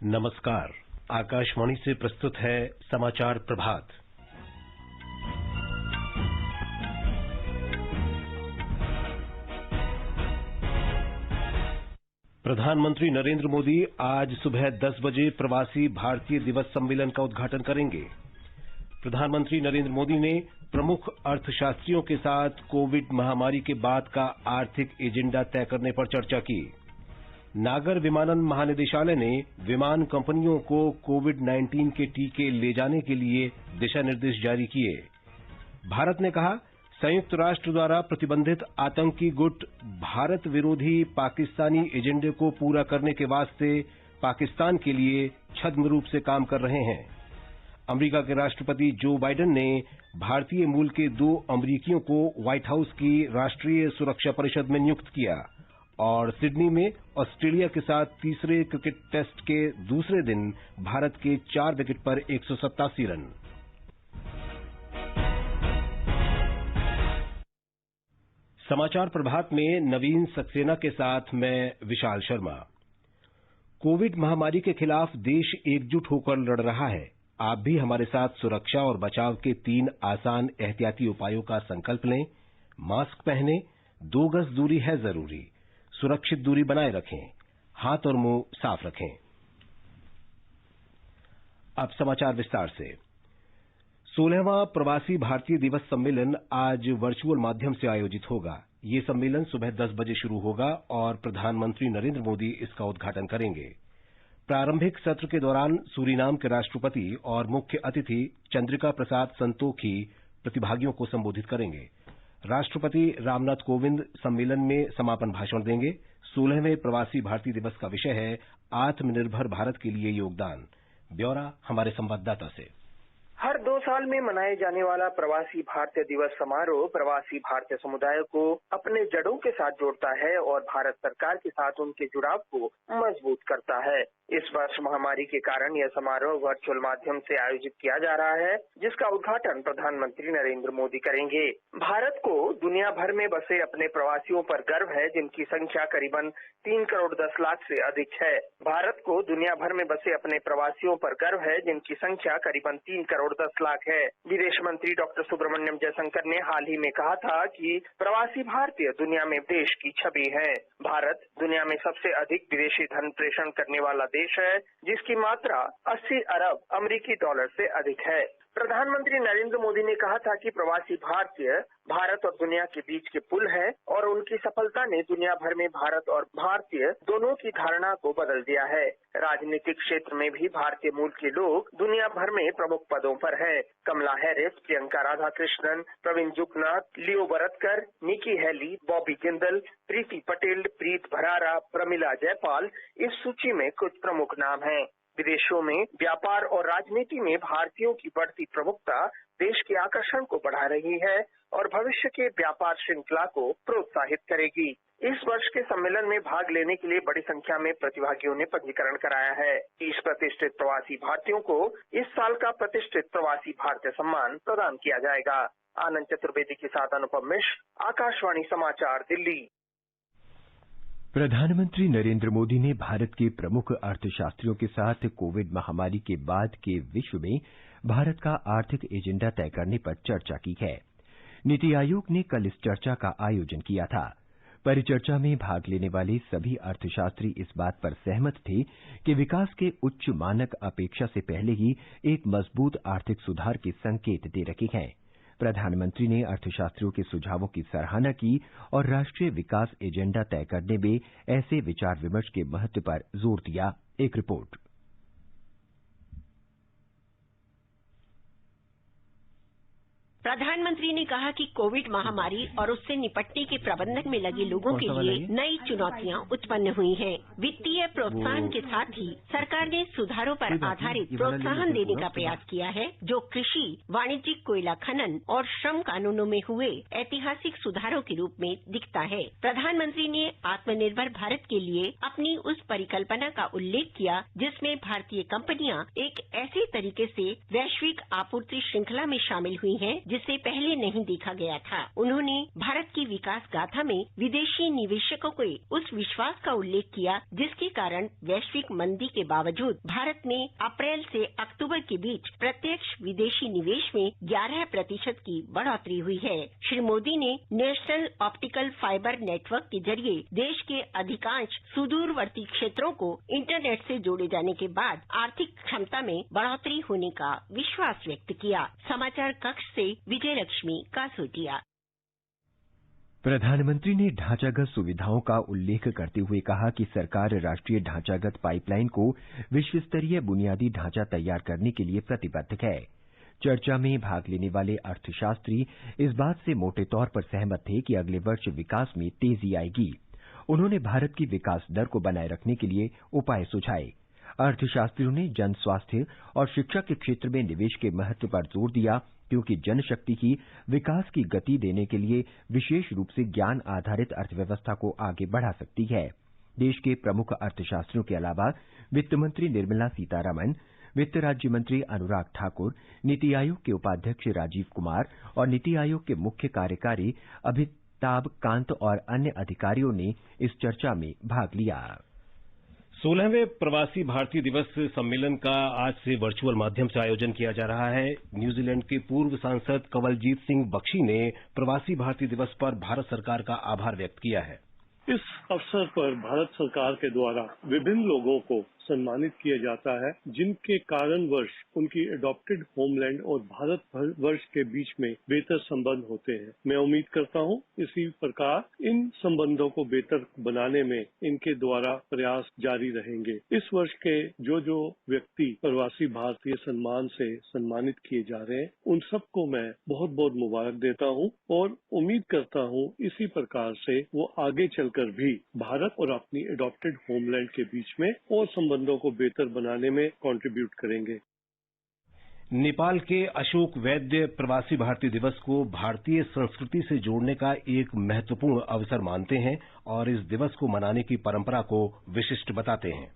नमस्कार। आकाशवाणी से प्रस्तुत है समाचार प्रभात। प्रधानमंत्री नरेंद्र मोदी आज सुबह 10 बजे प्रवासी भारतीय दिवस सम्मेलन का उद्घाटन करेंगे। प्रधानमंत्री नरेंद्र मोदी ने प्रमुख अर्थशास्त्रियों के साथ कोविड महामारी के बाद का आर्थिक एजेंडा तय करने पर चर्चा की। नागर विमानन महानिदेशालय ने विमान कंपनियों को कोविड-19 के टीके ले जाने के लिए दिशा निर्देश जारी किए। भारत ने कहा, संयुक्त राष्ट्र द्वारा प्रतिबंधित आतंकी गुट भारत विरोधी पाकिस्तानी एजेंडे को पूरा करने के वास्ते पाकिस्तान के लिए छद्म रूप से काम कर रहे हैं। अमेरिका के राष्ट्रपति जो बाइडेन ने भारतीय मूल के 2 अमेरिकियों को व्हाइट हाउस की राष्ट्रीय सुरक्षा परिषद में नियुक्त किया और सिडनी में ऑस्ट्रेलिया के साथ तीसरे क्रिकेट टेस्ट के दूसरे दिन भारत के 4 विकेट पर 187 रन। समाचार प्रभात में नवीन सक्सेना के साथ मैं विशाल शर्मा। कोविड महामारी के खिलाफ देश एकजुट होकर लड़ रहा है। आप भी हमारे साथ सुरक्षा और बचाव के 3 आसान एहतियाती उपायों का संकल्प लें। मास्क पहनें, 2 गज दूरी है जरूरी, सुरक्षित दूरी बनाए रखें, हाथ और मुंह साफ रखें। अब समाचार विस्तार से। 16वां प्रवासी भारतीय दिवस सम्मेलन आज वर्चुअल माध्यम से आयोजित होगा। ये सम्मेलन सुबह 10 बजे शुरू होगा और प्रधानमंत्री नरेंद्र मोदी इसका उद्घाटन करेंगे। प्रारंभिक सत्र के दौरान सूरीनाम के राष्ट्रपति और मुख्य अतिथि चंद्रिका प्रसाद संतोखी प्रतिभागियों को संबोधित करेंगे। राष्ट्रपति रामनाथ कोविंद सम्मेलन में समापन भाषण देंगे। 16वें प्रवासी भारतीय दिवस का विषय है आत्मनिर्भर भारत के लिए योगदान। ब्यौरा हमारे संवाददाता से। हर 2 साल में मनाए जाने वाला प्रवासी भारतीय दिवस समारोह प्रवासी भारतीय समुदाय को अपने जड़ों के साथ जोड़ता है और भारत सरकार के साथ उनके जुड़ाव को मजबूत करता है। इस वर्ष महामारी के कारण यह समारोह वर्चुअल माध्यम से आयोजित किया जा रहा है, जिसका उद्घाटन प्रधानमंत्री नरेंद्र मोदी करेंगे। भारत को दुनिया भर में बसे अपने प्रवासियों पर गर्व है, जिनकी संख्या करीबन 3 करोड़ 10 लाख से अधिक है। भारत को दुनिया भर में बसे अपने प्रवासियों पर गर्व है, जिनकी संख्या करीबन 3 करोड़ 10 लाख है। विदेश मंत्री डॉक्टर सुब्रमण्यम जयशंकर ने हाल ही में कहा था कि प्रवासी भारतीय दुनिया में देश की छवि है। भारत दुनिया में सबसे अधिक विदेशी धन प्रेषण करने वाला देश है, जिसकी मात्रा 80 अरब अमेरिकी डॉलर से अधिक है। प्रधानमंत्री नरेंद्र मोदी ने कहा था कि प्रवासी भारतीय भारत और दुनिया के बीच के पुल है और उनकी सफलता ने दुनिया भर में भारत और भारतीय दोनों की धारणा को बदल दिया है। राजनीतिक क्षेत्र में भी भारतीय मूल के लोग दुनिया भर में प्रमुख पदों पर हैं। कमला हैरिस, प्रियंका राधाकृष्णन, प्रवीण जुगनाथ, लियो वरदकर, निकी हेली, बॉबी जिंदल, प्रीति पटेल, प्रीत भरारा, प्रमिला जयपाल इस सूची में कुछ प्रमुख नाम हैं। विदेशों में व्यापार और राजनीति में भारतीयों की बढ़ती प्रमुखता देश के आकर्षण को बढ़ा रही है और भविष्य के व्यापार श्रृंखला को प्रोत्साहित करेगी। इस वर्ष के सम्मेलन में भाग लेने के लिए बड़ी संख्या में प्रतिभागियों ने पंजीकरण कराया है। 30 प्रतिष्ठित प्रवासी भारतीयों को इस साल का प्रतिष्ठित प्रवासी भारतीय सम्मान प्रदान किया जाएगा। आनंद चतुर्वेदी के साथ अनुपम मिश्र, आकाशवाणी समाचार, दिल्ली। प्रधानमंत्री नरेंद्र मोदी ने भारत के प्रमुख अर्थशास्त्रियों के साथ कोविड महामारी के बाद के विश्व में भारत का आर्थिक एजेंडा तय करने पर चर्चा की है। नीति आयोग ने कल इस चर्चा का आयोजन किया था। परिचर्चा में भाग लेने वाले सभी अर्थशास्त्री इस बात पर सहमत थे कि विकास के उच्च मानक अपेक्षा से पहले ही एक मजबूत आर्थिक सुधार के संकेत दे रखे हैं। प्रधानमंत्री ने अर्थशास्त्रियों के सुझावों की सराहना की और राष्ट्रीय विकास एजेंडा तय करने में ऐसे विचार विमर्श के महत्व पर जोर दिया। एक रिपोर्ट। प्रधानमंत्री ने कहा कि कोविड महामारी और उससे निपटने के प्रबंधन में लगे लोगों के लिए नई चुनौतियां उत्पन्न हुई हैं। वित्तीय प्रोत्साहन के साथ ही सरकार ने सुधारों पर आधारित प्रोत्साहन देने का प्रयास किया है, जो कृषि, वाणिज्यिक कोयला खनन और श्रम कानूनों में हुए ऐतिहासिक सुधारों के रूप में दिखता है। प्रधानमंत्री ने आत्मनिर्भर भारत के लिए अपनी उस परिकल्पना का उल्लेख किया, जिसमें भारतीय कंपनियां एक ऐसे तरीके से वैश्विक आपूर्ति श्रृंखला में शामिल हुई हैं जिसे पहले नहीं देखा गया था। उन्होंने भारत की विकास गाथा में विदेशी निवेशकों के उस विश्वास का उल्लेख किया जिसके कारण वैश्विक मंदी के बावजूद भारत में अप्रैल से अक्टूबर के बीच प्रत्यक्ष विदेशी निवेश में 11% की बढ़ोतरी हुई है। श्री मोदी ने नेशनल ऑप्टिकल फाइबर नेटवर्क के जरिए देश के अधिकांश सुदूरवर्ती क्षेत्रों को इंटरनेट से जोड़े जाने के बाद आर्थिक क्षमता में बढ़ोतरी होने का विश्वास व्यक्त किया। समाचार कक्ष से विजय लक्ष्मी कासोटिया। प्रधानमंत्री ने ढांचागत सुविधाओं का उल्लेख करते हुए कहा कि सरकार राष्ट्रीय ढांचागत पाइपलाइन को विश्व स्तरीय बुनियादी ढांचा तैयार करने के लिए प्रतिबद्ध है। चर्चा में भाग लेने वाले अर्थशास्त्री इस बात से मोटे तौर पर सहमत थे कि अगले वर्ष विकास में तेजी आएगी। उन्होंने भारत की विकास दर को बनाए रखने के लिए उपाय सुझाए। अर्थशास्त्रियों ने जन स्वास्थ्य और शिक्षा के क्षेत्र में निवेश के महत्व पर जोर दिया क्योंकि जनशक्ति की विकास की गति देने के लिए विशेष रूप से ज्ञान आधारित अर्थव्यवस्था को आगे बढ़ा सकती है। देश के प्रमुख अर्थशास्त्रियों के अलावा वित्त मंत्री निर्मला सीतारमण, वित्त राज्य मंत्री अनुराग ठाकुर, नीति आयोग के उपाध्यक्ष राजीव कुमार और नीति आयोग के मुख्य कार्यकारी अमिताभ कांत और अन्य अधिकारियों ने इस चर्चा में भाग लिया। 16वें प्रवासी भारतीय दिवस सम्मेलन का आज से वर्चुअल माध्यम से आयोजन किया जा रहा है। न्यूजीलैंड के पूर्व सांसद कंवलजीत सिंह बख्शी ने प्रवासी भारतीय दिवस पर भारत सरकार का आभार व्यक्त किया है। इस अवसर पर भारत सरकार के द्वारा विभिन्न लोगों को सम्मानित किया जाता है जिनके कारणवश उनकी एडॉप्टेड होमलैंड और भारत वर्ष के बीच में बेहतर संबंध होते हैं। मैं उम्मीद करता हूं इसी प्रकार इन संबंधों को बेहतर बनाने में इनके द्वारा प्रयास जारी रहेंगे। इस वर्ष के जो व्यक्ति प्रवासी भारतीय सम्मान से सम्मानित किए जा रहे हैं उन सबको मैं बहुत बहुत मुबारक देता हूं और उम्मीद करता हूं इसी प्रकार से वो आगे चलकर भी भारत और अपनी एडॉप्टेड होमलैंड के बीच में और संबंधों को बेहतर बनाने में कंट्रीब्यूट करेंगे। नेपाल के अशोक वैद्य प्रवासी भारतीय दिवस को भारतीय संस्कृति से जोड़ने का एक महत्वपूर्ण अवसर मानते हैं और इस दिवस को मनाने की परंपरा को विशिष्ट बताते हैं।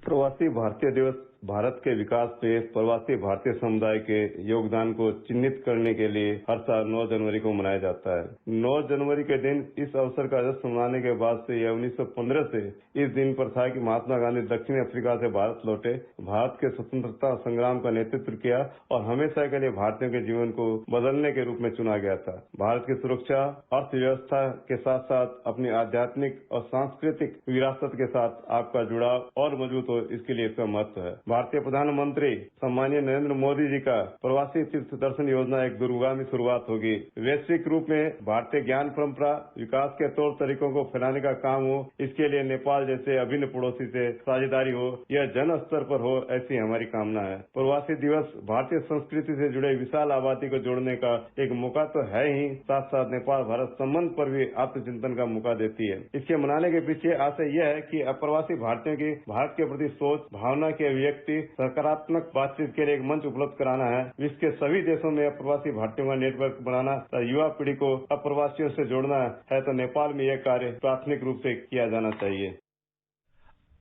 प्रवासी भारतीय दिवस भारत के विकास में प्रवासी भारतीय समुदाय के योगदान को चिन्हित करने के लिए हर साल 9 जनवरी को मनाया जाता है। 9 जनवरी के दिन इस अवसर का जश्न मनाने के बाद से यह 1915 से इस दिन पर था कि महात्मा गांधी दक्षिण अफ्रीका से भारत लौटे, भारत के स्वतंत्रता संग्राम का नेतृत्व किया और हमेशा के लिए भारतीयों के जीवन को बदलने के रूप में चुना गया था। भारत की सुरक्षा अर्थव्यवस्था के साथ साथ अपनी आध्यात्मिक और सांस्कृतिक विरासत के साथ आपका जुड़ाव और मजबूत हो, इसके लिए इसका महत्व है। भारतीय प्रधानमंत्री सम्मानीय नरेंद्र मोदी जी का प्रवासी तीर्थ दर्शन योजना एक दूरगामी शुरुआत होगी। वैश्विक रूप में भारतीय ज्ञान परंपरा विकास के तौर तरीकों को फैलाने का काम हो, इसके लिए नेपाल जैसे अभिन्न पड़ोसी से साझेदारी हो, यह जन स्तर पर हो, ऐसी हमारी कामना है। प्रवासी दिवस भारतीय संस्कृति से जुड़े विशाल आबादी को जोड़ने का एक मौका तो है ही, साथ साथ नेपाल भारत संबंध पर भी आत्मचिंतन का मौका देती है। इसके मनाने के पीछे आशय यह है कि अप्रवासी भारतीयों की भारत के प्रति सोच भावना के अभिव्यक्ति सकारात्मक बातचीत के लिए एक मंच उपलब्ध कराना है। विश्व के सभी देशों में अप्रवासी भारतीयों का नेटवर्क बनाना तथा युवा पीढ़ी को अप्रवासियों से जोड़ना है तो नेपाल में यह कार्य प्राथमिक रूप से किया जाना चाहिए।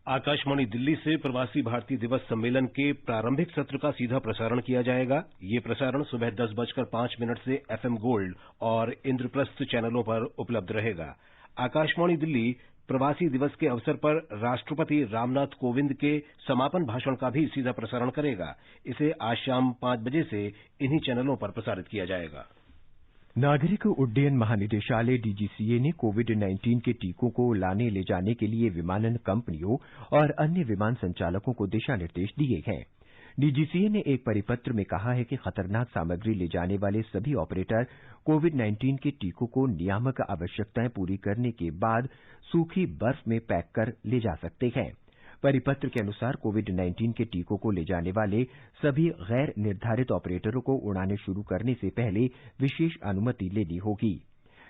आकाशवाणी दिल्ली से प्रवासी भारतीय दिवस सम्मेलन के प्रारंभिक सत्र का सीधा प्रसारण किया जाएगा। ये प्रसारण सुबह 10:05 से एफएम गोल्ड और इंद्रप्रस्थ चैनलों पर उपलब्ध रहेगा। आकाशवाणी दिल्ली प्रवासी दिवस के अवसर पर राष्ट्रपति रामनाथ कोविंद के समापन भाषण का भी सीधा प्रसारण करेगा। इसे आज शाम 5 बजे से इन्हीं चैनलों पर प्रसारित किया जाएगा। नागरिक उड्डयन महानिदेशालय डीजीसीए ने कोविड-19 के टीकों को लाने ले जाने के लिए विमानन कंपनियों और अन्य विमान संचालकों को दिशा निर्देश दिए हैं। डीजीसीए ने एक परिपत्र में कहा है कि खतरनाक सामग्री ले जाने वाले सभी ऑपरेटर कोविड-19 के टीकों को नियामक आवश्यकताएं पूरी करने के बाद सूखी बर्फ में पैक कर ले जा सकते हैं। परिपत्र के अनुसार कोविड-19 के टीकों को ले जाने वाले सभी गैर निर्धारित ऑपरेटरों को उड़ाने शुरू करने से पहले विशेष अनुमति लेनी होगी।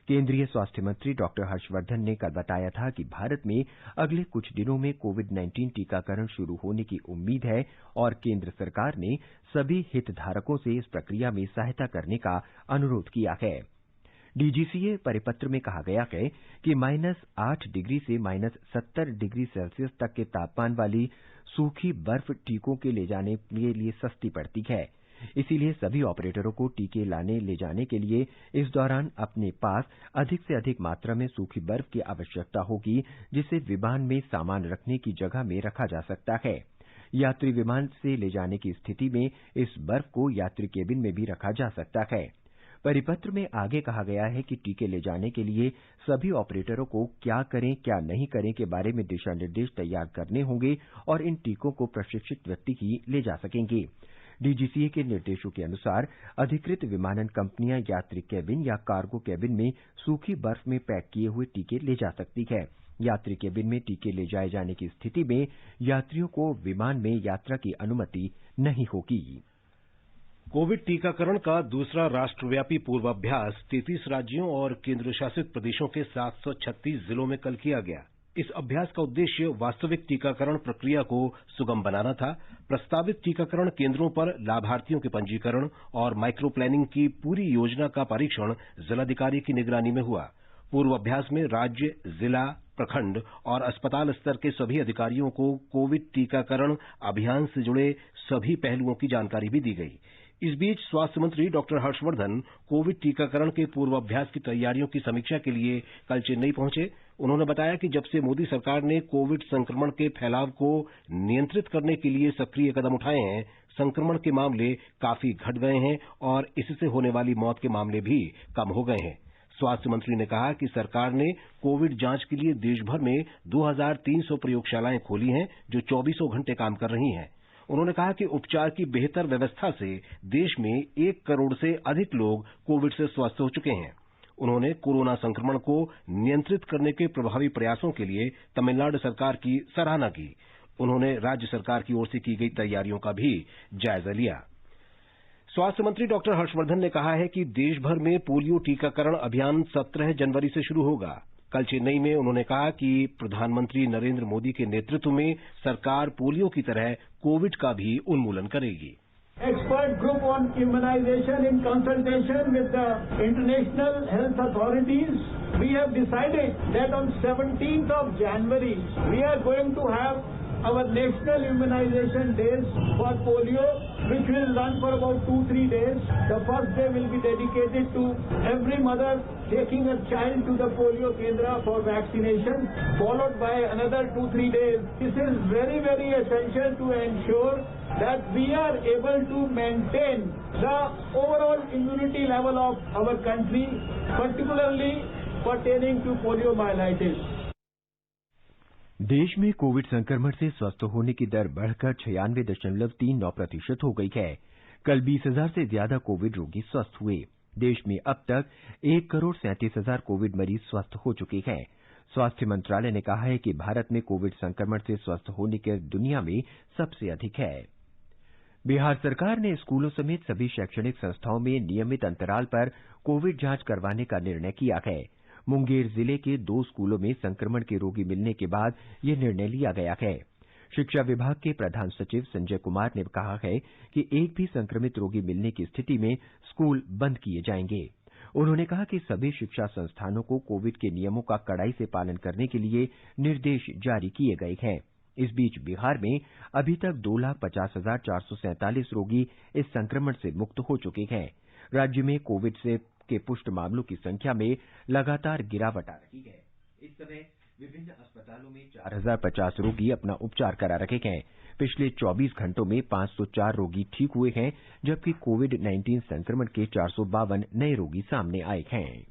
केंद्रीय स्वास्थ्य मंत्री डॉक्टर हर्षवर्धन ने कल बताया था कि भारत में अगले कुछ दिनों में कोविड-19 टीकाकरण शुरू होने की उम्मीद है और केंद्र सरकार ने सभी हितधारकों से इस प्रक्रिया में सहायता करने का अनुरोध किया है। डीजीसीए परिपत्र में कहा गया है कि -8 डिग्री से -70 डिग्री सेल्सियस तक के तापमान वाली सूखी बर्फ टीकों के ले जाने के लिए सस्ती पड़ती है। इसीलिए सभी ऑपरेटरों को टीके लाने ले जाने के लिए इस दौरान अपने पास अधिक से अधिक मात्रा में सूखी बर्फ की आवश्यकता होगी, जिसे विमान में सामान रखने की जगह में रखा जा सकता है। यात्री विमान से ले जाने की स्थिति में इस बर्फ को यात्री केबिन में भी रखा जा सकता है। परिपत्र में आगे कहा गया है कि टीके ले जाने के लिए सभी ऑपरेटरों को क्या करें क्या नहीं करें के बारे में दिशा निर्देश तैयार करने होंगे और इन टीकों को प्रशिक्षित व्यक्ति ही ले जा सकेंगे। डीजीसीए के निर्देशों के अनुसार अधिकृत विमानन कंपनियां यात्री केबिन या कार्गो केबिन में सूखी बर्फ में पैक किए हुए टीके ले जा सकती है। यात्री केबिन में टीके ले जाए जाने की स्थिति में यात्रियों को विमान में यात्रा की अनुमति नहीं होगी। कोविड टीकाकरण का दूसरा राष्ट्रव्यापी पूर्वाभ्यास 33 राज्यों और केंद्र शासित प्रदेशों के 736 जिलों में कल किया गया। इस अभ्यास का उद्देश्य वास्तविक टीकाकरण प्रक्रिया को सुगम बनाना था। प्रस्तावित टीकाकरण केंद्रों पर लाभार्थियों के पंजीकरण और माइक्रो प्लानिंग की पूरी योजना का परीक्षण जिलाधिकारी की निगरानी में हुआ। पूर्वाभ्यास में राज्य, जिला, प्रखंड और अस्पताल स्तर के सभी अधिकारियों को कोविड टीकाकरण अभियान से जुड़े सभी पहलुओं की जानकारी भी दी गई। इस बीच स्वास्थ्य मंत्री डॉक्टर हर्षवर्धन कोविड टीकाकरण के पूर्वाभ्यास की तैयारियों की समीक्षा के लिए कल चेन्नई पहुंचे। उन्होंने बताया कि जब से मोदी सरकार ने कोविड संक्रमण के फैलाव को नियंत्रित करने के लिए सक्रिय कदम उठाए हैं, संक्रमण के मामले काफी घट गए हैं और इससे होने वाली मौत के मामले भी कम हो गए हैं। स्वास्थ्य मंत्री ने कहा कि सरकार ने कोविड जांच के लिए देशभर में 2300 प्रयोगशालाएं खोली हैं, जो 24 घंटे काम कर रही हैं। उन्होंने कहा कि उपचार की बेहतर व्यवस्था से देश में 1 करोड़ से अधिक लोग कोविड से स्वस्थ हो चुके हैं। उन्होंने कोरोना संक्रमण को नियंत्रित करने के प्रभावी प्रयासों के लिए तमिलनाडु सरकार की सराहना की। उन्होंने राज्य सरकार की ओर से की गई तैयारियों का भी जायजा लिया। स्वास्थ्य मंत्री डॉक्टर हर्षवर्धन ने कहा है कि देश भर में पोलियो टीकाकरण अभियान 17 जनवरी से शुरू होगा। कल चेन्नई में उन्होंने कहा कि प्रधानमंत्री नरेंद्र मोदी के नेतृत्व में सरकार पोलियो की तरह कोविड का भी उन्मूलन करेगी। Expert group on immunization in consultation with the international health authorities, we have decided that on 17th of January, we are going to have our national immunization days for polio, which will run for about 2-3 days. The first day will be dedicated to every mother taking a child to the polio kendra for vaccination, followed by another 2-3 days. This is very, very essential to ensure that we are able to maintain the overall immunity level of our country, particularly pertaining to poliomyelitis. देश में Covid संक्रमण से स्वस्थ होने की दर बढ़कर 96.39% हो गई है। कल 20,000 से ज्यादा कोविड रोगी स्वस्थ हुए। देश में अब तक 1,37,000 कोविड मरीज स्वस्थ हो चुके हैं। स्वास्थ्य मंत्रालय ने कहा है कि भारत में कोविड संक्रमण से स्वस्थ होने की दर दुनिया में सबसे अधिक है। बिहार सरकार ने स्कूलों समेत सभी शैक्षणिक संस्थाओं में नियमित अंतराल पर कोविड जांच करवाने का निर्णय किया है। मुंगेर जिले के 2 स्कूलों में संक्रमण के रोगी मिलने के बाद यह निर्णय लिया गया है। शिक्षा विभाग के प्रधान सचिव संजय कुमार ने कहा है कि एक भी संक्रमित रोगी मिलने की स्थिति में स्कूल बंद किए जाएंगे। उन्होंने कहा कि सभी शिक्षा संस्थानों को कोविड के नियमों का कड़ाई से पालन करने के लिए निर्देश जारी किए गए हैं। इस बीच बिहार में अभी तक 2,50,447 रोगी इस संक्रमण से मुक्त हो चुके हैं। राज्य में कोविड से के पुष्ट मामलों की संख्या में लगातार गिरावट आ रही है। इस समय विभिन्न अस्पतालों में 4,050 रोगी अपना उपचार करा रहे हैं। पिछले 24 घंटों में 504 रोगी ठीक हुए हैं, जबकि कोविड-19 संक्रमण के 452 नए रोगी सामने आए हैं।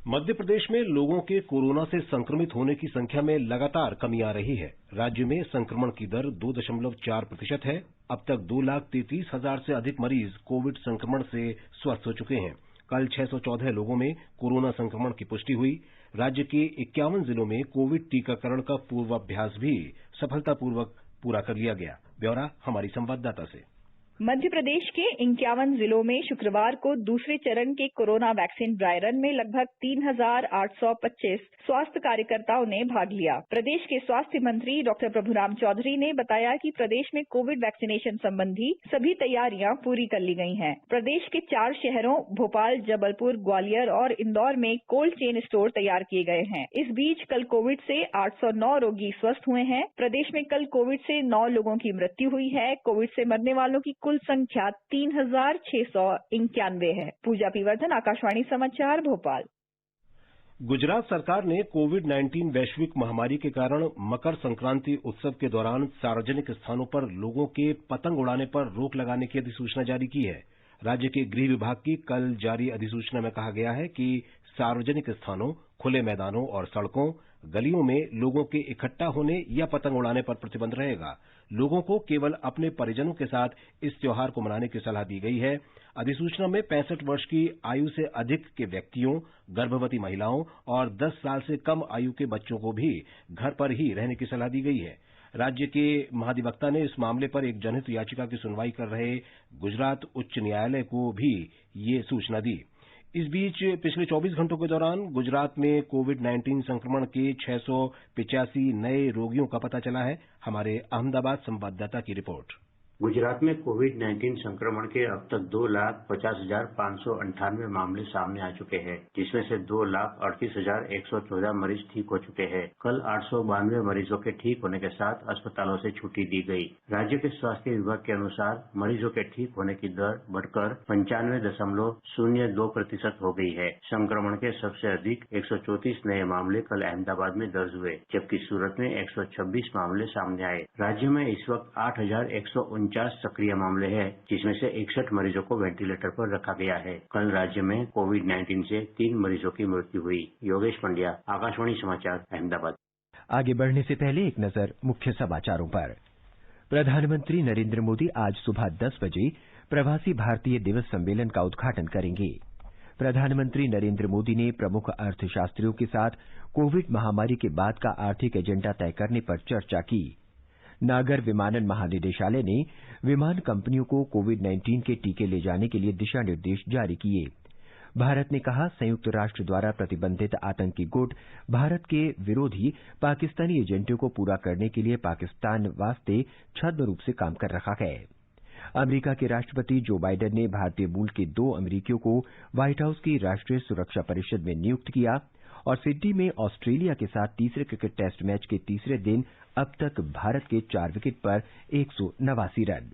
मध्य प्रदेश में लोगों के कोरोना से संक्रमित होने की संख्या में लगातार कमी आ रही है। राज्य में संक्रमण की दर 2.4% है। अब तक 2,33,000 से अधिक मरीज कोविड संक्रमण से स्वस्थ हो चुके हैं। कल 614 लोगों में कोरोना संक्रमण की पुष्टि हुई। राज्य के 51 जिलों में कोविड टीकाकरण का पूर्वाभ्यास भी सफलतापूर्वक पूरा कर लिया गया। ब्यौरा हमारी संवाददाता से। मध्य प्रदेश के 51 जिलों में शुक्रवार को दूसरे चरण के कोरोना वैक्सीन ड्राई रन में लगभग 3,825 स्वास्थ्य कार्यकर्ताओं ने भाग लिया। प्रदेश के स्वास्थ्य मंत्री डॉक्टर प्रभुराम चौधरी ने बताया कि प्रदेश में कोविड वैक्सीनेशन संबंधी सभी तैयारियां पूरी कर ली गई हैं। प्रदेश के 4 शहरों भोपाल, जबलपुर, ग्वालियर और इंदौर में कोल्ड चेन स्टोर तैयार किए गए हैं। इस बीच कल कोविड से 809 रोगी स्वस्थ हुए हैं। प्रदेश में कल कोविड से 9 लोगों की मृत्यु हुई है। कोविड से मरने वालों की कुल संख्या 3691 है। पूजा पीवर्धन, आकाशवाणी समाचार, भोपाल। गुजरात सरकार ने कोविड-19 वैश्विक महामारी के कारण मकर संक्रांति उत्सव के दौरान सार्वजनिक स्थानों पर लोगों के पतंग उड़ाने पर रोक लगाने की अधिसूचना जारी की है। राज्य के गृह विभाग की कल जारी अधिसूचना में कहा गया है कि सार्वजनिक स्थानों, खुले मैदानों और सड़कों, गलियों में लोगों के इकट्ठा होने या पतंग उड़ाने पर प्रतिबंध रहेगा। लोगों को केवल अपने परिजनों के साथ इस त्योहार को मनाने की सलाह दी गई है। अधिसूचना में 65 वर्ष की आयु से अधिक के व्यक्तियों, गर्भवती महिलाओं और 10 साल से कम आयु के बच्चों को भी घर पर ही रहने की सलाह दी गई है। राज्य के महाधिवक्ता ने इस मामले पर एक जनहित याचिका की सुनवाई कर रहे गुजरात उच्च न्यायालय को भी ये सूचना दी। इस बीच पिछले 24 घंटों के दौरान गुजरात में कोविड-19 संक्रमण के 685 नए रोगियों का पता चला है। हमारे अहमदाबाद संवाददाता की रिपोर्ट। गुजरात में कोविड-19 संक्रमण के अब तक 2,50,598 मामले सामने आ चुके हैं, जिसमें से 2,38,114 मरीज ठीक हो चुके हैं। कल 892 मरीजों के ठीक होने के साथ अस्पतालों से छुट्टी दी गई। राज्य के स्वास्थ्य विभाग के अनुसार मरीजों के ठीक होने की दर बढ़कर 95.02% हो गई है। संक्रमण के सबसे अधिक 134 नए मामले कल अहमदाबाद में दर्ज हुए, जबकि सूरत में 126 मामले सामने आए। राज्य में इस वक्त 8,149 सक्रिय मामले हैं, जिसमें से 61 मरीजों को वेंटिलेटर पर रखा गया है। कल राज्य में कोविड-19 से 3 मरीजों की मृत्यु हुई। योगेश पंड्या, आकाशवाणी समाचार, अहमदाबाद। आगे बढ़ने से पहले एक नजर मुख्य समाचारों पर। प्रधानमंत्री नरेंद्र मोदी आज सुबह 10 बजे प्रवासी भारतीय दिवस सम्मेलन का उद्घाटन करेंगे। प्रधानमंत्री नरेंद्र मोदी ने प्रमुख अर्थशास्त्रियों के साथ कोविड महामारी के बाद का आर्थिक एजेंडा तय करने पर चर्चा की। नागर विमानन महानिदेशालय ने विमान कंपनियों को कोविड-19 के टीके ले जाने के लिए दिशा निर्देश जारी किए। भारत ने कहा, संयुक्त राष्ट्र द्वारा प्रतिबंधित आतंकी गुट भारत के विरोधी पाकिस्तानी एजेंडों को पूरा करने के लिए पाकिस्तान वास्ते छद्म रूप से काम कर रहा है। अमेरिका के राष्ट्रपति जो बाइडेन ने भारतीय मूल के 2 अमेरिकियों को व्हाइट हाउस की राष्ट्रीय सुरक्षा परिषद में नियुक्त किया और सिडनी में ऑस्ट्रेलिया के साथ तीसरे क्रिकेट टेस्ट मैच के तीसरे दिन अब तक भारत के 4 विकेट पर 189 रन।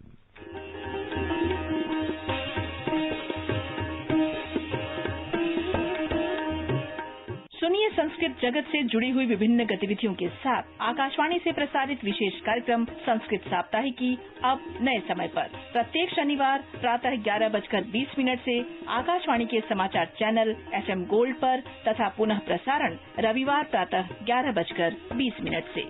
सुनिए संस्कृत जगत से जुड़ी हुई विभिन्न गतिविधियों के साथ आकाशवाणी से प्रसारित विशेष कार्यक्रम संस्कृत साप्ताहिकी अब नए समय पर प्रत्येक शनिवार प्रातः 11:20 से आकाशवाणी के समाचार चैनल FM गोल्ड पर तथा पुनः प्रसारण रविवार प्रातः 11:20 से।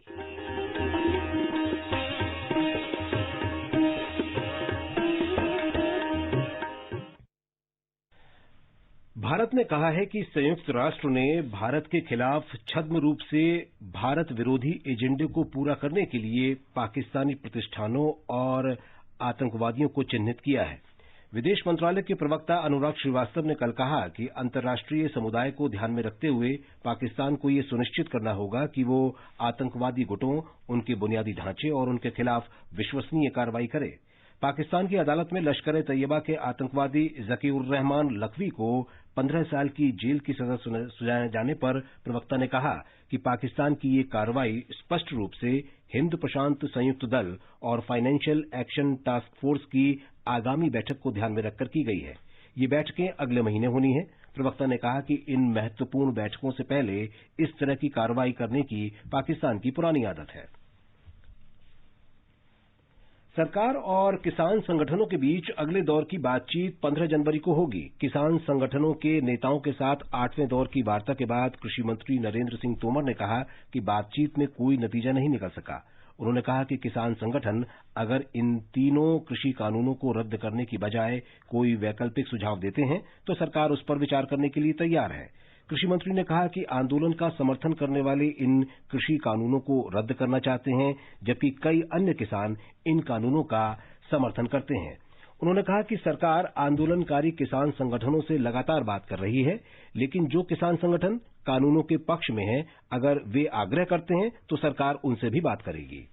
भारत ने कहा है कि संयुक्त राष्ट्र ने भारत के खिलाफ छद्म रूप से भारत विरोधी एजेंडे को पूरा करने के लिए पाकिस्तानी प्रतिष्ठानों और आतंकवादियों को चिन्हित किया है। विदेश मंत्रालय के प्रवक्ता अनुराग श्रीवास्तव ने कल कहा कि अंतर्राष्ट्रीय समुदाय को ध्यान में रखते हुए पाकिस्तान को ये सुनिश्चित करना होगा कि वो आतंकवादी गुटों, उनके बुनियादी ढांचे और उनके खिलाफ विश्वसनीय कार्रवाई करे। पाकिस्तान की अदालत में लश्कर-ए-तैयबा के आतंकवादी ज़की-उर-रहमान लखवी को 15 साल की जेल की सजा सुनाए जाने पर प्रवक्ता ने कहा कि पाकिस्तान की ये कार्रवाई स्पष्ट रूप से हिंद प्रशांत संयुक्त दल और फाइनेंशियल एक्शन टास्क फोर्स की आगामी बैठक को ध्यान में रखकर की गई है। ये बैठकें अगले महीने होनी है। प्रवक्ता ने कहा कि इन महत्वपूर्ण बैठकों से पहले इस तरह की कार्रवाई करने की पाकिस्तान की पुरानी आदत है। सरकार और किसान संगठनों के बीच अगले दौर की बातचीत 15 जनवरी को होगी। किसान संगठनों के नेताओं के साथ 8वें दौर की वार्ता के बाद कृषि मंत्री नरेंद्र सिंह तोमर ने कहा कि बातचीत में कोई नतीजा नहीं निकल सका। उन्होंने कहा कि किसान संगठन अगर इन तीनों कृषि कानूनों को रद्द करने की बजाय कोई वैकल्पिक सुझाव देते हैं तो सरकार उस पर विचार करने के लिए तैयार है। कृषि मंत्री ने कहा कि आंदोलन का समर्थन करने वाले इन कृषि कानूनों को रद्द करना चाहते हैं, जबकि कई अन्य किसान इन कानूनों का समर्थन करते हैं। उन्होंने कहा कि सरकार आंदोलनकारी किसान संगठनों से लगातार बात कर रही है, लेकिन जो किसान संगठन कानूनों के पक्ष में हैं, अगर वे आग्रह करते हैं तो सरकार उनसे भी बात करेगी।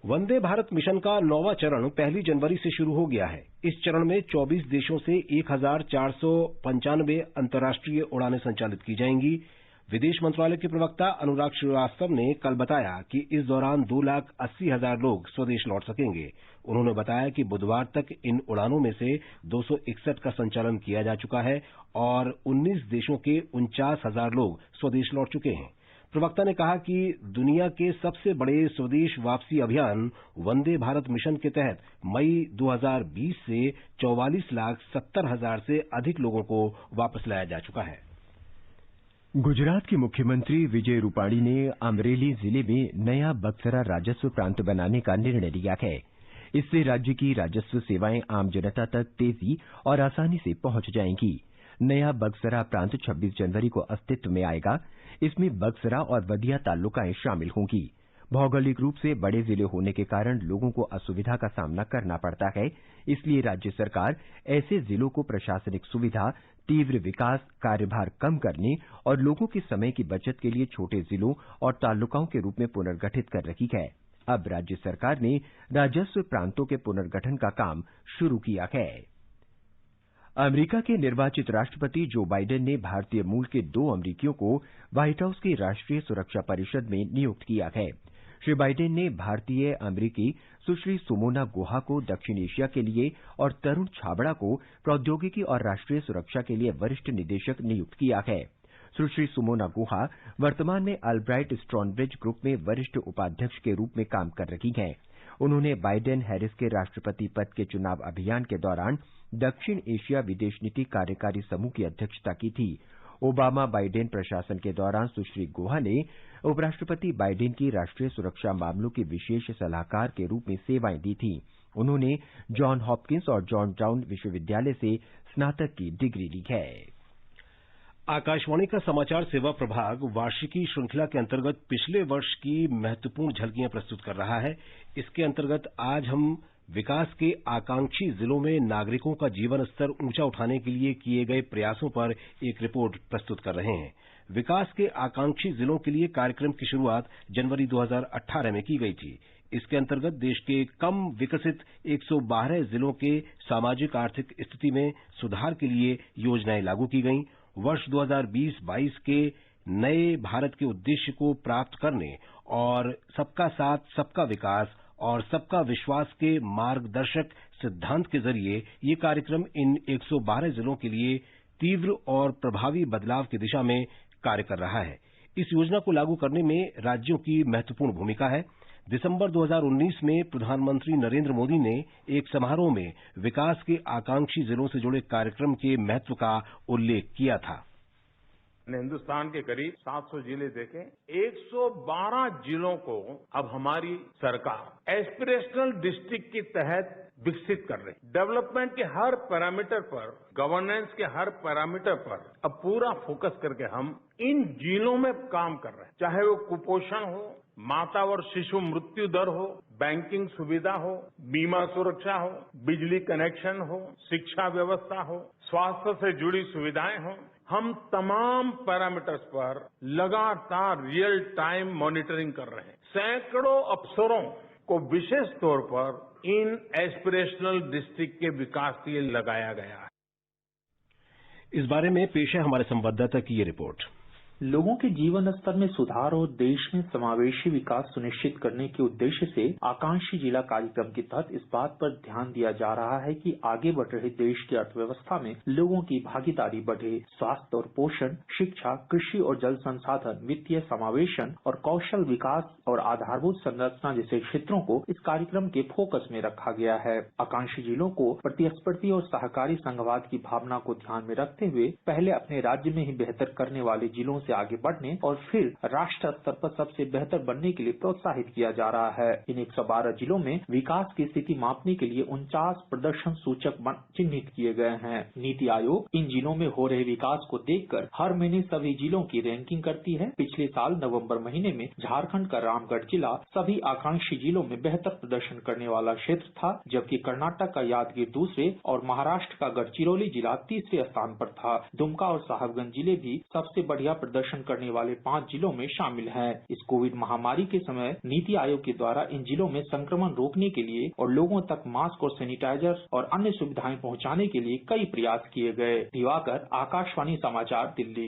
वंदे भारत मिशन का 9वां चरण 1 जनवरी से शुरू हो गया है। इस चरण में 24 देशों से 1495 अंतर्राष्ट्रीय उड़ानें संचालित की जाएंगी। विदेश मंत्रालय के प्रवक्ता अनुराग श्रीवास्तव ने कल बताया कि इस दौरान 2,80,000 लोग स्वदेश लौट सकेंगे। उन्होंने बताया कि बुधवार तक इन उड़ानों में से 261 का संचालन किया जा चुका है और 19 देशों के 49,000 लोग स्वदेश लौट चुके हैं। प्रवक्ता ने कहा कि दुनिया के सबसे बड़े स्वदेश वापसी अभियान वंदे भारत मिशन के तहत मई 2020 से 44,70,000 से अधिक लोगों को वापस लाया जा चुका है। गुजरात के मुख्यमंत्री विजय रूपाणी ने अमरेली जिले में नया बक्सरा राजस्व प्रांत बनाने का निर्णय लिया है। इससे राज्य की राजस्व सेवाएं आम जनता तक तेजी और आसानी से पहुंच जाएंगी। नया बक्सरा प्रांत 26 जनवरी को अस्तित्व में आएगा। इसमें बक्सरा और वदिया तालुकाएं शामिल होंगी। भौगोलिक रूप से बड़े जिले होने के कारण लोगों को असुविधा का सामना करना पड़ता है। इसलिए राज्य सरकार ऐसे जिलों को प्रशासनिक सुविधा, तीव्र विकास, कार्यभार कम करने और लोगों के समय की बचत के लिए छोटे जिलों और तालुकाओं के रूप में पुनर्गठित कर रही है। अब राज्य सरकार ने राजस्व प्रांतों के पुनर्गठन का काम शुरू किया है। अमेरिका के निर्वाचित राष्ट्रपति जो बाइडेन ने भारतीय मूल के 2 अमेरिकियों को व्हाइट हाउस की राष्ट्रीय सुरक्षा परिषद में नियुक्त किया है। श्री बाइडेन ने भारतीय अमेरिकी सुश्री सुमोना गुहा को दक्षिण एशिया के लिए और तरुण छाबड़ा को प्रौद्योगिकी और राष्ट्रीय सुरक्षा के लिए वरिष्ठ निदेशक नियुक्त किया है। सुश्री सुमोना गुहा वर्तमान में अल्ब्राइट स्टोनब्रिज ग्रुप में वरिष्ठ उपाध्यक्ष के रूप में काम कर रही हैं। उन्होंने बाइडेन हैरिस के राष्ट्रपति पद के चुनाव अभियान के दौरान दक्षिण एशिया विदेश नीति कार्यकारी समूह की अध्यक्षता की थी। ओबामा बाइडेन प्रशासन के दौरान सुश्री गुहा ने उपराष्ट्रपति बाइडेन की राष्ट्रीय सुरक्षा मामलों की विशेष सलाहकार के रूप में सेवाएं दी थीं। उन्होंने जॉन हॉपकिंस और जॉर्जटाउन विश्वविद्यालय से स्नातक की डिग्री ली है। आकाशवाणी का समाचार सेवा प्रभाग वार्षिकी श्रृंखला के अंतर्गत पिछले वर्ष की महत्वपूर्ण झलकियां प्रस्तुत कर रहा है। इसके अंतर्गत आज हम विकास के आकांक्षी जिलों में नागरिकों का जीवन स्तर ऊंचा उठाने के लिए किए गए प्रयासों पर एक रिपोर्ट प्रस्तुत कर रहे हैं। विकास के आकांक्षी जिलों के लिए कार्यक्रम की शुरुआत जनवरी 2018 में की गई थी। इसके अंतर्गत देश के कम विकसित 112 जिलों के सामाजिक आर्थिक स्थिति में सुधार के लिए योजनाएं लागू की गईं। वर्ष 2020-22 के नए भारत के उद्देश्य को प्राप्त करने और सबका साथ सबका विकास और सबका विश्वास के मार्गदर्शक सिद्धांत के जरिए ये कार्यक्रम इन 112 जिलों के लिए तीव्र और प्रभावी बदलाव की दिशा में कार्य कर रहा है। इस योजना को लागू करने में राज्यों की महत्वपूर्ण भूमिका है। दिसंबर 2019 में प्रधानमंत्री नरेंद्र मोदी ने एक समारोह में विकास के आकांक्षी जिलों से जुड़े कार्यक्रम के महत्व का उल्लेख किया था। हिंदुस्तान के करीब 700 जिले देखें, 112 जिलों को अब हमारी सरकार एस्पिरेशनल डिस्ट्रिक्ट के तहत विकसित कर रही है। डेवलपमेंट के हर पैरामीटर पर, गवर्नेंस के हर पैरामीटर पर अब पूरा फोकस करके हम इन जिलों में काम कर रहे हैं। चाहे वो कुपोषण हो, माता और शिशु मृत्यु दर हो, बैंकिंग सुविधा हो, बीमा सुरक्षा हो, बिजली कनेक्शन हो, शिक्षा व्यवस्था हो, स्वास्थ्य से जुड़ी सुविधाएं हो, हम तमाम पैरामीटर्स पर लगातार रियल टाइम मॉनिटरिंग कर रहे हैं। सैकड़ों अफसरों को विशेष तौर पर इन एस्पिरेशनल डिस्ट्रिक्ट के विकास के लिए लगाया गया है। इस बारे में पेश है हमारे संवाददाता की ये रिपोर्ट। लोगों के जीवन स्तर में सुधार और देश में समावेशी विकास सुनिश्चित करने के उद्देश्य से आकांक्षी जिला कार्यक्रम के तहत इस बात पर ध्यान दिया जा रहा है कि आगे बढ़ रहे देश की अर्थव्यवस्था में लोगों की भागीदारी बढ़े। स्वास्थ्य और पोषण, शिक्षा, कृषि और जल संसाधन, वित्तीय समावेशन और कौशल विकास और आधारभूत संरचना जैसे क्षेत्रों को इस कार्यक्रम के फोकस में रखा गया है। आकांक्षी जिलों को प्रतिस्पर्धी और सहकारी संघवाद की भावना को ध्यान में रखते हुए पहले अपने राज्य में ही बेहतर करने वाले जिलों से आगे बढ़ने और फिर राष्ट्र स्तर पर सबसे बेहतर बनने के लिए प्रोत्साहित किया जा रहा है। इन 112 जिलों में विकास की स्थिति मापने के लिए 49 प्रदर्शन सूचक चिन्हित किए गए हैं। नीति आयोग इन जिलों में हो रहे विकास को देखकर हर महीने सभी जिलों की रैंकिंग करती है। पिछले साल नवंबर महीने में झारखंड का रामगढ़ जिला सभी आकांक्षी जिलों में बेहतर प्रदर्शन करने वाला क्षेत्र था, जबकि कर्नाटक का यादगीर दूसरे और महाराष्ट्र का गढ़चिरौली जिला तीसरे स्थान पर था। दुमका और साहिबगंज जिले भी सबसे बढ़िया प्रदर्शन करने वाले 5 जिलों में शामिल हैं। इस कोविड महामारी के समय नीति आयोग के द्वारा इन जिलों में संक्रमण रोकने के लिए और लोगों तक मास्क और सैनिटाइजर और अन्य सुविधाएं पहुंचाने के लिए कई प्रयास किए गए। दिवाकर, आकाशवाणी समाचार, दिल्ली।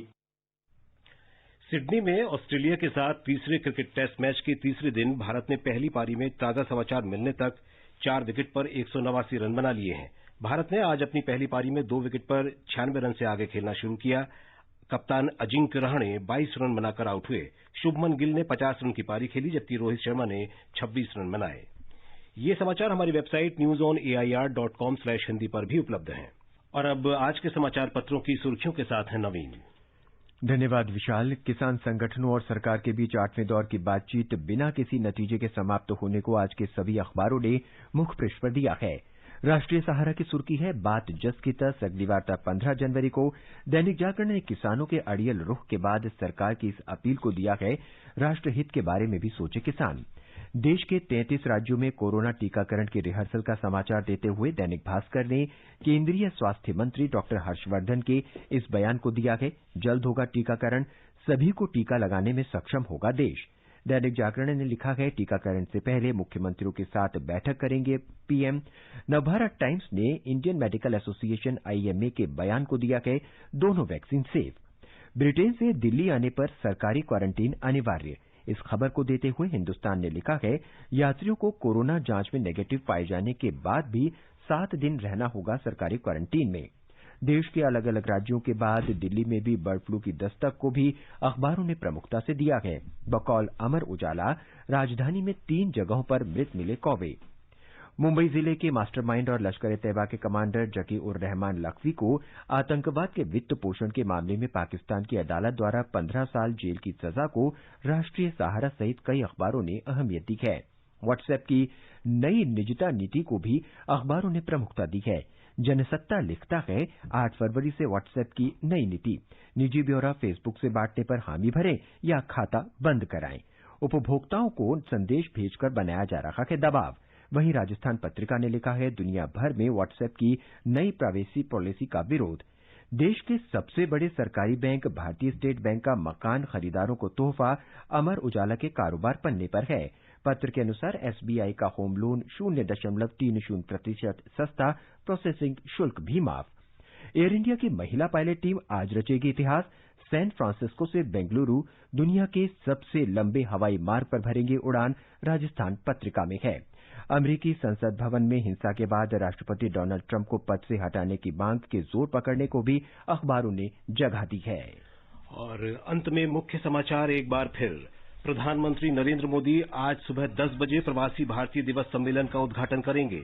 सिडनी में ऑस्ट्रेलिया के साथ तीसरे क्रिकेट टेस्ट मैच के तीसरे दिन भारत ने पहली पारी में ताजा समाचार मिलने तक 4 विकेट पर 189 रन बना लिए हैं। भारत ने आज अपनी पहली पारी में 2 विकेट पर 96 रन से आगे खेलना शुरू किया। कप्तान अजिंक्य रहाणे 22 रन बनाकर आउट हुए। शुभमन गिल ने 50 रन की पारी खेली, जबकि रोहित शर्मा ने 26 रन बनाए। ये समाचार हमारी वेबसाइट newsonair.com/hindi पर भी उपलब्ध हैं। और अब आज के समाचार पत्रों की सुर्खियों के साथ है नवीन। धन्यवाद विशाल। किसान संगठनों और सरकार के बीच 8वें दौर की बातचीत बिना किसी नतीजे के समाप्त होने को आज के सभी अखबारों ने मुख्य पृष्ठ पर दिया है। राष्ट्रीय सहारा की सुर्खी है, बात जस की तस, अगली वार्ता 15 जनवरी को। दैनिक जागरण ने किसानों के अड़ियल रुख के बाद सरकार की इस अपील को दिया है, राष्ट्रहित के बारे में भी सोचे किसान। देश के 33 राज्यों में कोरोना टीकाकरण की रिहर्सल का समाचार देते हुए दैनिक भास्कर ने केंद्रीय स्वास्थ्य मंत्री डॉक्टर हर्षवर्धन के इस बयान को दिया है, जल्द होगा टीकाकरण, सभी को टीका लगाने में सक्षम होगा देश। दैनिक जागरण ने लिखा है, टीकाकरण से पहले मुख्यमंत्रियों के साथ बैठक करेंगे पीएम। नवभारत टाइम्स ने इंडियन मेडिकल एसोसिएशन IMA के बयान को दिया है, दोनों वैक्सीन सेफ। ब्रिटेन से दिल्ली आने पर सरकारी क्वारंटीन अनिवार्य, इस खबर को देते हुए हिंदुस्तान ने लिखा है, यात्रियों को कोरोना जांच में नेगेटिव पाए जाने के बाद भी 7 दिन रहना होगा सरकारी क्वारंटीन में। देश के अलग अलग राज्यों के बाद दिल्ली में भी बर्ड फ्लू की दस्तक को भी अखबारों ने प्रमुखता से दिया है। बकौल अमर उजाला, राजधानी में 3 जगहों पर मृत मिले कौवे। मुंबई जिले के मास्टरमाइंड और लश्कर-ए-तैयबा के कमांडर जकी-उर-रहमान लखवी को आतंकवाद के वित्त पोषण के मामले में पाकिस्तान की अदालत द्वारा 15 साल जेल की सजा को राष्ट्रीय सहारा सहित कई अखबारों ने अहमियत दी है। व्हाट्सएप की नई निजता नीति को भी अखबारों ने प्रमुखता दी है। जनसत्ता लिखता है, 8 फरवरी से व्हाट्सएप की नई नीति, निजी ब्यौरा फेसबुक से बांटने पर हामी भरें या खाता बंद कराएं। उपभोक्ताओं को संदेश भेजकर बनाया जा रहा है दबाव। वहीं राजस्थान पत्रिका ने लिखा है, दुनिया भर में व्हाट्सएप की नई प्राइवेसी पॉलिसी का विरोध। देश के सबसे बड़े सरकारी बैंक भारतीय स्टेट बैंक का मकान खरीदारों को तोहफा, अमर उजाला के कारोबार पन्ने पर है। पत्र के अनुसार SBI का होम लोन 0.30% सस्ता, प्रोसेसिंग शुल्क भी माफ। एयर इंडिया की महिला पायलट टीम आज रचेगी इतिहास। सैन फ्रांसिस्को से बेंगलुरु दुनिया के सबसे लंबे हवाई मार्ग पर भरेंगे उड़ान, राजस्थान पत्रिका में है। अमेरिकी संसद भवन में हिंसा के बाद राष्ट्रपति डोनाल्ड ट्रंप को पद से हटाने की मांग के जोर पकड़ने को भी अखबारों ने जगह दी है। और अंत में मुख्य समाचार एक बार फिर। प्रधानमंत्री नरेंद्र मोदी आज सुबह 10 बजे प्रवासी भारतीय दिवस सम्मेलन का उद्घाटन करेंगे।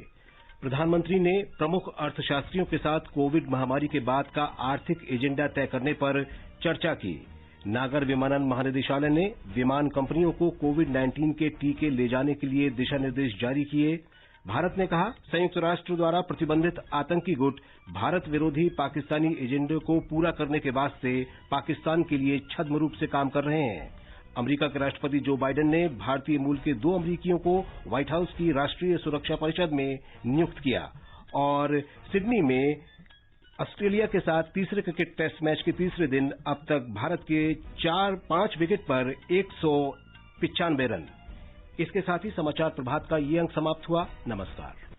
प्रधानमंत्री ने प्रमुख अर्थशास्त्रियों के साथ कोविड महामारी के बाद का आर्थिक एजेंडा तय करने पर चर्चा की। नागर विमानन महानिदेशालय ने विमान कंपनियों को कोविड-19 के टीके ले जाने के लिए दिशा निर्देश जारी किए। भारत ने कहा, संयुक्त राष्ट्र द्वारा प्रतिबंधित आतंकी गुट भारत विरोधी पाकिस्तानी एजेंडे को पूरा करने के वास्ते पाकिस्तान के लिए छद्म रूप से काम कर रहे हैं। अमेरिका के राष्ट्रपति जो बाइडेन ने भारतीय मूल के 2 अमेरिकियों को व्हाइट हाउस की राष्ट्रीय सुरक्षा परिषद में नियुक्त किया। और सिडनी में ऑस्ट्रेलिया के साथ तीसरे क्रिकेट टेस्ट मैच के तीसरे दिन अब तक भारत के 5 विकेट पर 195 रन। इसके साथ ही समाचार प्रभात का ये अंक समाप्त हुआ। नमस्कार।